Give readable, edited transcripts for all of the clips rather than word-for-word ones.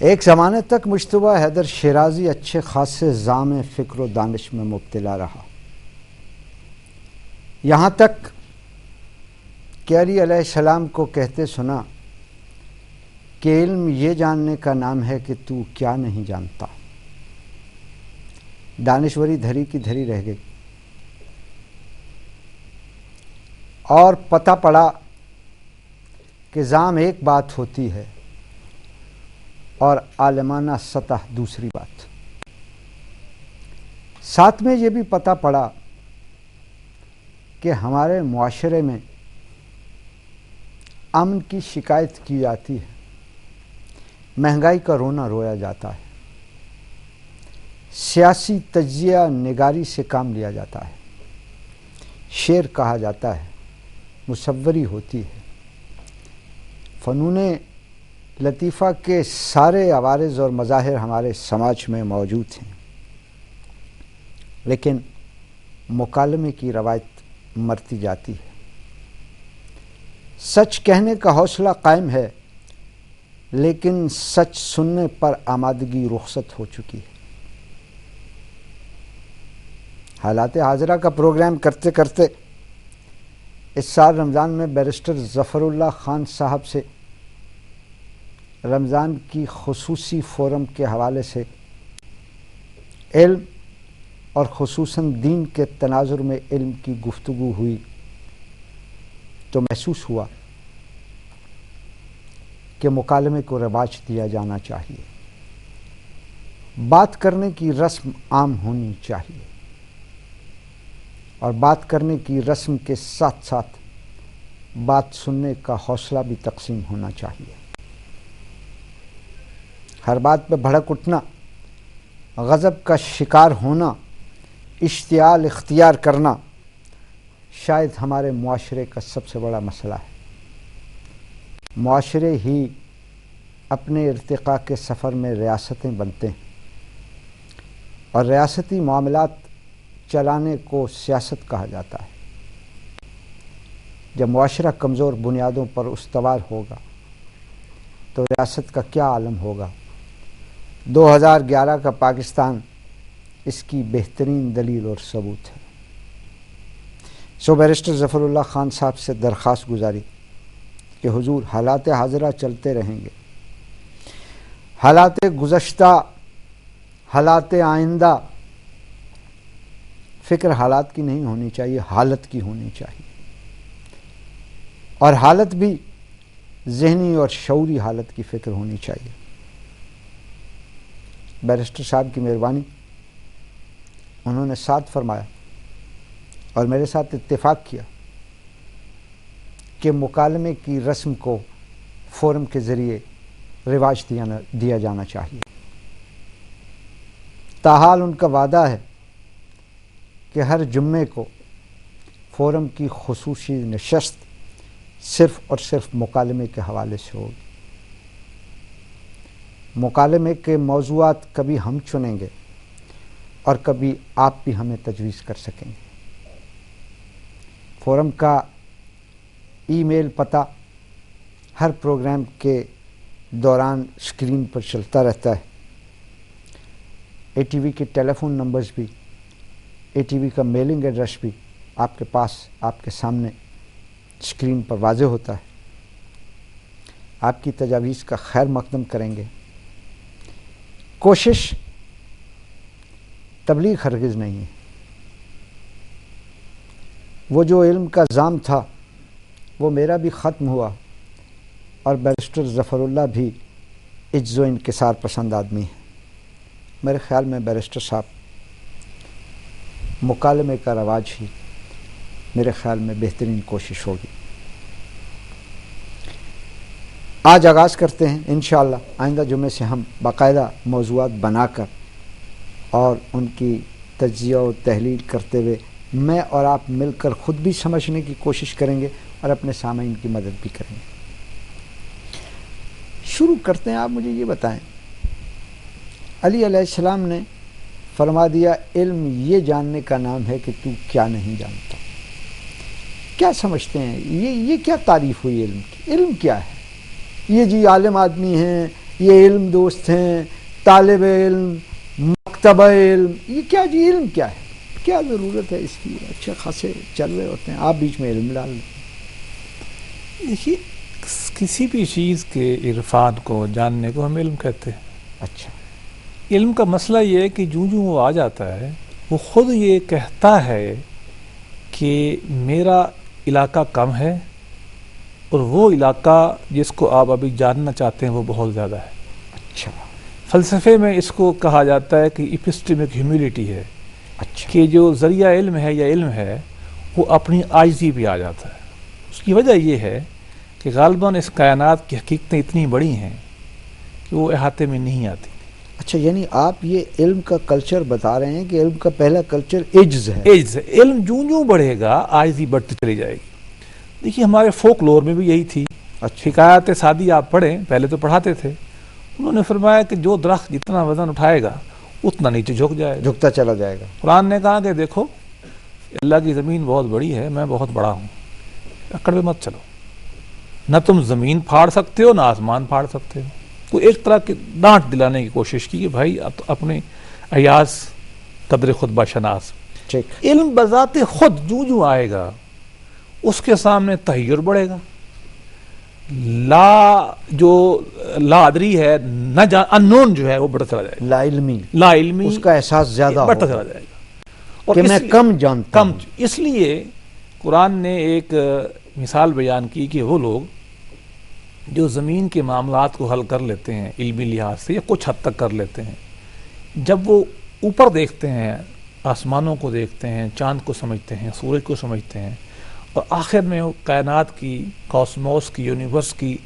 ایک زمانے تک مجتبیٰ حیدر شیرازی اچھے خاصے زام فکر و دانش میں مبتلا رہا، یہاں تک کہ علی علیہ السلام کو کہتے سنا کہ علم یہ جاننے کا نام ہے کہ تو کیا نہیں جانتا۔ دانشوری دھری کی دھری رہ گئی اور پتہ پڑا کہ زام ایک بات ہوتی ہے اور عالمانہ سطح دوسری بات۔ ساتھ میں یہ بھی پتہ پڑا کہ ہمارے معاشرے میں امن کی شکایت کی جاتی ہے، مہنگائی کا رونا رویا جاتا ہے، سیاسی تجزیہ نگاری سے کام لیا جاتا ہے، شعر کہا جاتا ہے، مصوری ہوتی ہے، فنون لطیفہ کے سارے عوارض اور مظاہر ہمارے سماج میں موجود ہیں، لیکن مکالمے کی روایت مرتی جاتی ہے۔ سچ کہنے کا حوصلہ قائم ہے، لیکن سچ سننے پر آمادگی رخصت ہو چکی ہے۔ حالات حاضرہ کا پروگرام کرتے کرتے اس سال رمضان میں بیرسٹر ظفر اللہ خان صاحب سے رمضان کی خصوصی فورم کے حوالے سے علم اور خصوصاً دین کے تناظر میں علم کی گفتگو ہوئی تو محسوس ہوا کہ مکالمے کو رواج دیا جانا چاہیے، بات کرنے کی رسم عام ہونی چاہیے، اور بات کرنے کی رسم کے ساتھ ساتھ بات سننے کا حوصلہ بھی تقسیم ہونا چاہیے۔ ہر بات پہ بھڑک اٹھنا، غضب کا شکار ہونا، اشتعال اختیار کرنا شاید ہمارے معاشرے کا سب سے بڑا مسئلہ ہے۔ معاشرے ہی اپنے ارتقاء کے سفر میں ریاستیں بنتے ہیں، اور ریاستی معاملات چلانے کو سیاست کہا جاتا ہے۔ جب معاشرہ کمزور بنیادوں پر استوار ہوگا تو ریاست کا کیا عالم ہوگا؟ 2011 کا پاکستان اس کی بہترین دلیل اور ثبوت ہے۔ سو بیرسٹر ظفر اللہ خان صاحب سے درخواست گزاری کہ حضور حالات حاضرہ چلتے رہیں گے، حالات گزشتہ، حالات آئندہ، فکر حالات کی نہیں ہونی چاہیے، حالت کی ہونی چاہیے، اور حالت بھی ذہنی اور شعوری حالت کی فکر ہونی چاہیے۔ بیرسٹر صاحب کی مہربانی، انہوں نے ساتھ فرمایا اور میرے ساتھ اتفاق کیا کہ مکالمے کی رسم کو فورم کے ذریعے رواج دیا جانا چاہیے۔ تاحال ان کا وعدہ ہے کہ ہر جمعے کو فورم کی خصوصی نشست صرف اور صرف مکالمے کے حوالے سے ہوگی۔ مکالمے کے موضوعات کبھی ہم چنیں گے اور کبھی آپ بھی ہمیں تجویز کر سکیں گے۔ فورم کا ای میل پتہ ہر پروگرام کے دوران اسکرین پر چلتا رہتا ہے۔ اے ٹی وی کے ٹیلی فون نمبرز بھی، اے ٹی وی کا میلنگ ایڈریس بھی آپ کے پاس، آپ کے سامنے اسکرین پر واضح ہوتا ہے۔ آپ کی تجاویز کا خیر مقدم کریں گے۔ کوشش تبلیغ ہرگز نہیں ہے۔ وہ جو علم کا زام تھا وہ میرا بھی ختم ہوا، اور بیرسٹر ظفر اللہ بھی عجز و انکسار پسند آدمی ہے۔ میرے خیال میں بیرسٹر صاحب مکالمے کا رواج ہی میرے خیال میں بہترین کوشش ہوگی۔ آج آغاز کرتے ہیں انشاءاللہ۔ آئندہ جمعے سے ہم باقاعدہ موضوعات بنا کر اور ان کی تجزیہ و تحلیل کرتے ہوئے میں اور آپ مل کر خود بھی سمجھنے کی کوشش کریں گے اور اپنے سامعین کی مدد بھی کریں گے۔ شروع کرتے ہیں۔ آپ مجھے یہ بتائیں، علی علیہ السلام نے فرما دیا علم یہ جاننے کا نام ہے کہ تو کیا نہیں جانتا۔ کیا سمجھتے ہیں یہ کیا تعریف ہوئی علم کی؟ علم کیا ہے؟ یہ جی عالم آدمی ہیں، یہ علم دوست ہیں، طالب علم، مکتبہ علم، یہ کیا جی علم کیا ہے؟ کیا ضرورت ہے اس کی؟ اچھے خاصے چل رہے ہوتے ہیں، آپ بیچ میں علم ڈال لیں۔ دیکھیے کسی بھی چیز کے عرفان کو جاننے کو ہم علم کہتے ہیں۔ اچھا، علم کا مسئلہ یہ ہے کہ جو وہ آ جاتا ہے وہ خود یہ کہتا ہے کہ میرا علاقہ کم ہے اور وہ علاقہ جس کو آپ ابھی جاننا چاہتے ہیں وہ بہت زیادہ ہے۔ اچھا فلسفے میں اس کو کہا جاتا ہے کہ ایپسٹیمک ہیوملٹی ہے، اچھا، کہ جو ذریعہ علم ہے یا علم ہے وہ اپنی عاجزی پہ آ جاتا ہے۔ اس کی وجہ یہ ہے کہ غالباً اس کائنات کی حقیقتیں اتنی بڑی ہیں کہ وہ احاطے میں نہیں آتی۔ اچھا، یعنی آپ یہ علم کا کلچر بتا رہے ہیں کہ علم کا پہلا کلچر عجز ہے۔ عجز ہے۔ علم جوں بڑھے گا عاجزی بڑھتی چلی جائے گی۔ دیکھیے ہمارے فوک لور میں بھی یہی تھی۔ اچھا، حکایت سعدی آپ پڑھیں، پہلے تو پڑھاتے تھے، انہوں نے فرمایا کہ جو درخت جتنا وزن اٹھائے گا اتنا نیچے جھک جائے گا، جھکتا چلا جائے گا۔ قرآن نے کہا کہ دیکھو اللہ کی زمین بہت بڑی ہے، میں بہت بڑا ہوں، اکڑ میں مت چلو، نہ تم زمین پھاڑ سکتے ہو نہ آسمان پھاڑ سکتے ہو۔ تو ایک طرح کی ڈانٹ دلانے کی کوشش کی کہ بھائی اپنے ایاز قدر خود باشناس۔ ٹھیک، علم بذات خود جو آئے گا اس کے سامنے تحیر بڑھے گا، لا ادری ہے، نہ انون جو ہے وہ بڑھتا چلا جائے گا، لا علمی، لا علمی اس کا احساس زیادہ بڑھتا ہوگا چلا جائے گا، کہ میں کم جانتا ہوں۔ اس لیے قرآن نے ایک مثال بیان کی کہ وہ لوگ جو زمین کے معاملات کو حل کر لیتے ہیں علمی لحاظ سے یا کچھ حد تک کر لیتے ہیں، جب وہ اوپر دیکھتے ہیں، آسمانوں کو دیکھتے ہیں، چاند کو سمجھتے ہیں، سورج کو سمجھتے ہیں، اور آخر میں وہ کائنات کی، کاسموس کی، یونیورس کی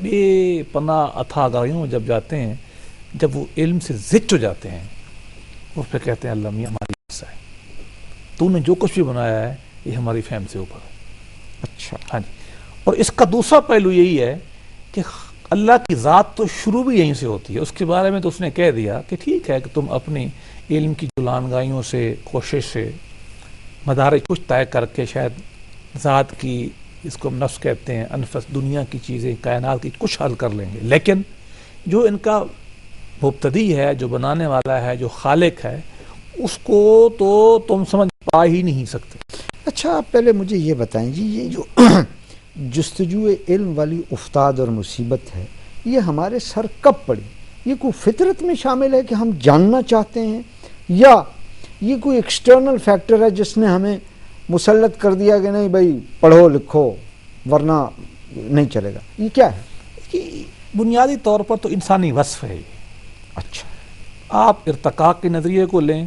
بے پناہ اتھاہ گہرائیوں میں جب جاتے ہیں، جب وہ علم سے زچ ہو جاتے ہیں، وہ پھر کہتے ہیں اللہ میاں ہماری حصہ ہے، تو نے جو کچھ بھی بنایا ہے یہ ہماری فہم سے اوپر ہے۔ اچھا، ہاں جی۔ اور اس کا دوسرا پہلو یہی ہے کہ اللہ کی ذات تو شروع بھی یہیں سے ہوتی ہے، اس کے بارے میں تو اس نے کہہ دیا کہ ٹھیک ہے کہ تم اپنی علم کی جلانگائیوں سے، کوشش سے مدارج کچھ طے کر کے شاید ذات کی، اس کو ہم نفس کہتے ہیں، انفس، دنیا کی چیزیں، کائنات کی کچھ حل کر لیں گے، لیکن جو ان کا مبتدی ہے، جو بنانے والا ہے، جو خالق ہے، اس کو تو تم سمجھ پا ہی نہیں سکتے۔ اچھا، آپ پہلے مجھے یہ بتائیں جی، یہ جو جستجو علم والی افتاد اور مصیبت ہے، یہ ہمارے سر کب پڑی؟ یہ کوئی فطرت میں شامل ہے کہ ہم جاننا چاہتے ہیں، یا یہ کوئی ایکسٹرنل فیکٹر ہے جس نے ہمیں مسلط کر دیا کہ نہیں بھائی پڑھو لکھو ورنہ نہیں چلے گا؟ یہ کیا ہے؟ کہ بنیادی طور پر تو انسانی وصف ہے۔ اچھا، آپ ارتقاء کے نظریے کو لیں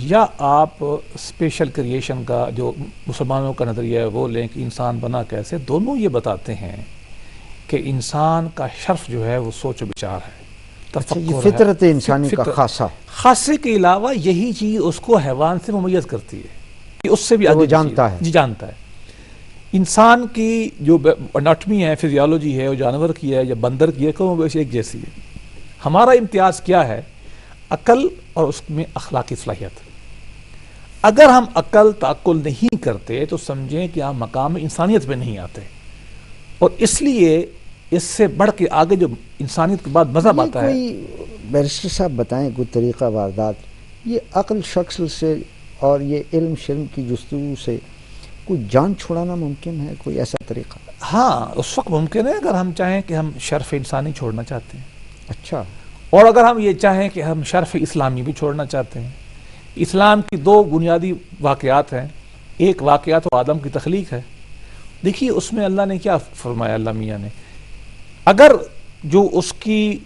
یا آپ اسپیشل کریشن کا جو مسلمانوں کا نظریہ ہے وہ لیں کہ انسان بنا کیسے، دونوں یہ بتاتے ہیں کہ انسان کا شرف جو ہے وہ سوچ و بچار ہے، یہ فطرت انسانی کا خاصہ، خاصے کے علاوہ یہی چیز اس کو حیوان سے ممیز کرتی ہے کہ اس سے بھی آگے جانتا ہے، جی جانتا ہے۔ انسان کی جو اناٹمی ہے، فزیالوجی ہے، وہ جانور کی ہے یا بندر کی ہے، کم و بیش ایک جیسی ہے۔ ہمارا امتیاز کیا ہے؟ عقل اور اس میں اخلاقی صلاحیت۔ اگر ہم عقل تعقل نہیں کرتے تو سمجھیں کہ ہم مقام انسانیت پہ نہیں آتے، اور اس لیے اس سے بڑھ کے آگے جو انسانیت کے بعد مذہب آتا ہے۔ کوئی بیرسٹر صاحب بتائیں کوئی طریقہ واردات، یہ عقل شخص سے اور یہ علم شرم کی جستجو سے کوئی جان چھڑانا ممکن ہے؟ کوئی ایسا طریقہ؟ ہاں، اس وقت ممکن ہے اگر ہم چاہیں کہ ہم شرف انسانی چھوڑنا چاہتے ہیں، اچھا، اور اگر ہم یہ چاہیں کہ ہم شرف اسلامی بھی چھوڑنا چاہتے ہیں۔ اسلام کی دو بنیادی واقعات ہیں، ایک واقعات و آدم کی تخلیق ہے۔ دیکھیے اس میں اللہ نے کیا فرمایا، اللہ میاں نے، اگر جو اس کی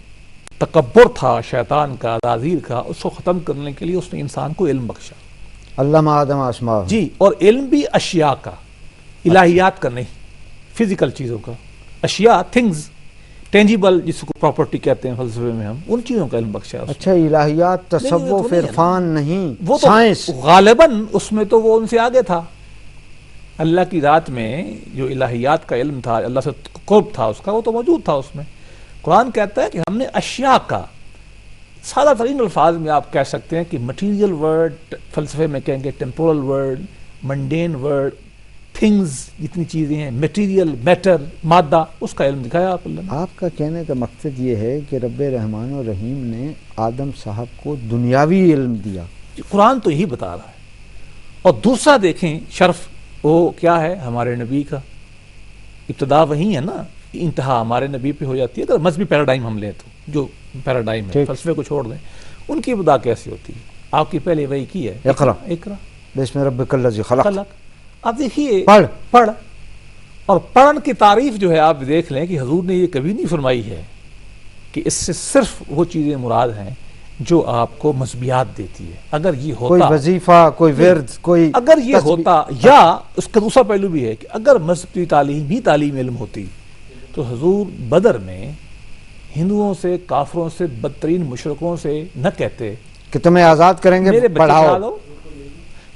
تکبر تھا شیطان کا، عزازیل کا، اس کو ختم کرنے کے لیے اس نے انسان کو علم بخشا۔ علم آدم اسماء، جی، اور علم بھی اشیاء کا، الہیات کا نہیں، فزیکل چیزوں کا، اشیاء، تھنگز، ٹینجیبل جس کو پراپرٹی کہتے ہیں فلسفے میں ہم، ان چیزوں کا علم بخشا۔ اچھا، الہیات، تصوف، عرفان نہیں، وہ تو سائنس، غالباً اس میں تو وہ ان سے آگے تھا۔ اللہ کی ذات میں جو الہیات کا علم تھا، اللہ سے قرب تھا اس کا، وہ تو موجود تھا اس میں۔ قرآن کہتا ہے کہ ہم نے اشیاء کا، سادہ ترین الفاظ میں آپ کہہ سکتے ہیں کہ مٹیریل ورڈ، فلسفے میں کہیں گے ٹیمپورل ورڈ، منڈین ورڈ، تھنگز جتنی چیزیں ہیں، میٹیریل، میٹر، مادہ، اس کا علم دکھایا آپ اللہ نے۔ آپ کا کہنے کا مقصد یہ ہے کہ رب رحمان و رحیم نے آدم صاحب کو دنیاوی علم دیا۔ قرآن تو یہی بتا رہا ہے۔ اور دوسرا دیکھیں شرف وہ کیا ہے ہمارے نبی کا، ابتدا وہی ہے نا، انتہا ہمارے نبی پہ ہو جاتی ہے۔ اگر مذہبی پیراڈائم ہم لیں تو جو پیراڈائم ہے، فلسفے کو چھوڑ دیں، ان کی ابتدا کیسی ہوتی ہے؟ آپ کی پہلے وہی کی ہے، اقرا اقرا بسم ربک الذی خلق۔ اب دیکھیے پڑھ اور پڑھن کی تعریف جو ہے آپ دیکھ لیں کہ حضور نے یہ کبھی نہیں فرمائی ہے کہ اس سے صرف وہ چیزیں مراد ہیں جو آپ کو مذہبیات دیتی ہے۔ اگر یہ ہوتا، کوئی وظیفہ، کوئی ورد، کوئی اگر یہ ہوتا، یا اس کا دوسرا پہلو بھی ہے کہ اگر مذہب کی تعلیم ہی تعلیم علم ہوتی تو حضور بدر میں ہندوؤں سے، کافروں سے، بدترین مشرکوں سے نہ کہتے کہ تمہیں آزاد کریں گے، میرے بچے پڑھاؤ۔ پڑھا لو۔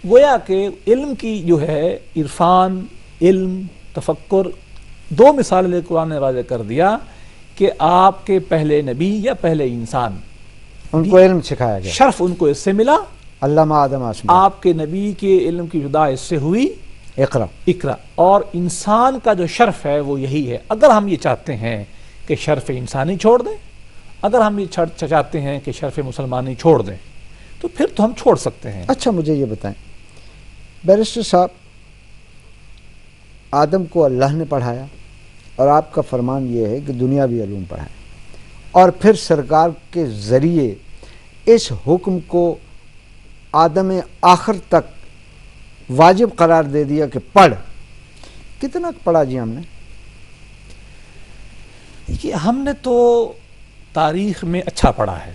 گویا کہ علم کی جو ہے عرفان، علم، تفکر، دو مثالیں قرآن نے واضح کر دیا کہ آپ کے پہلے نبی یا پہلے انسان ان کو علم سکھایا گیا، شرف ان کو اس سے ملا۔ علامہ آدم آسمان، آپ کے نبی کے علم کی ابتدا اس سے ہوئی، اقرا۔ اقرا۔ اور انسان کا جو شرف ہے وہ یہی ہے۔ اگر ہم یہ چاہتے ہیں کہ شرف انسانی چھوڑ دیں، اگر ہم یہ چاہتے ہیں کہ شرف مسلمانی چھوڑ دیں، تو پھر تو ہم چھوڑ سکتے ہیں۔ اچھا مجھے یہ بتائیں بیرسٹر صاحب، آدم کو اللہ نے پڑھایا اور آپ کا فرمان یہ ہے کہ دنیاوی علوم پڑھائیں، اور پھر سرکار کے ذریعے اس حکم کو آدم آخر تک واجب قرار دے دیا کہ پڑھ۔ کتنا پڑھا جی ہم نے؟ دیکھیے ہم نے تو تاریخ میں اچھا پڑھا ہے۔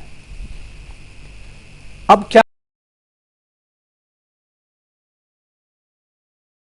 اب کیا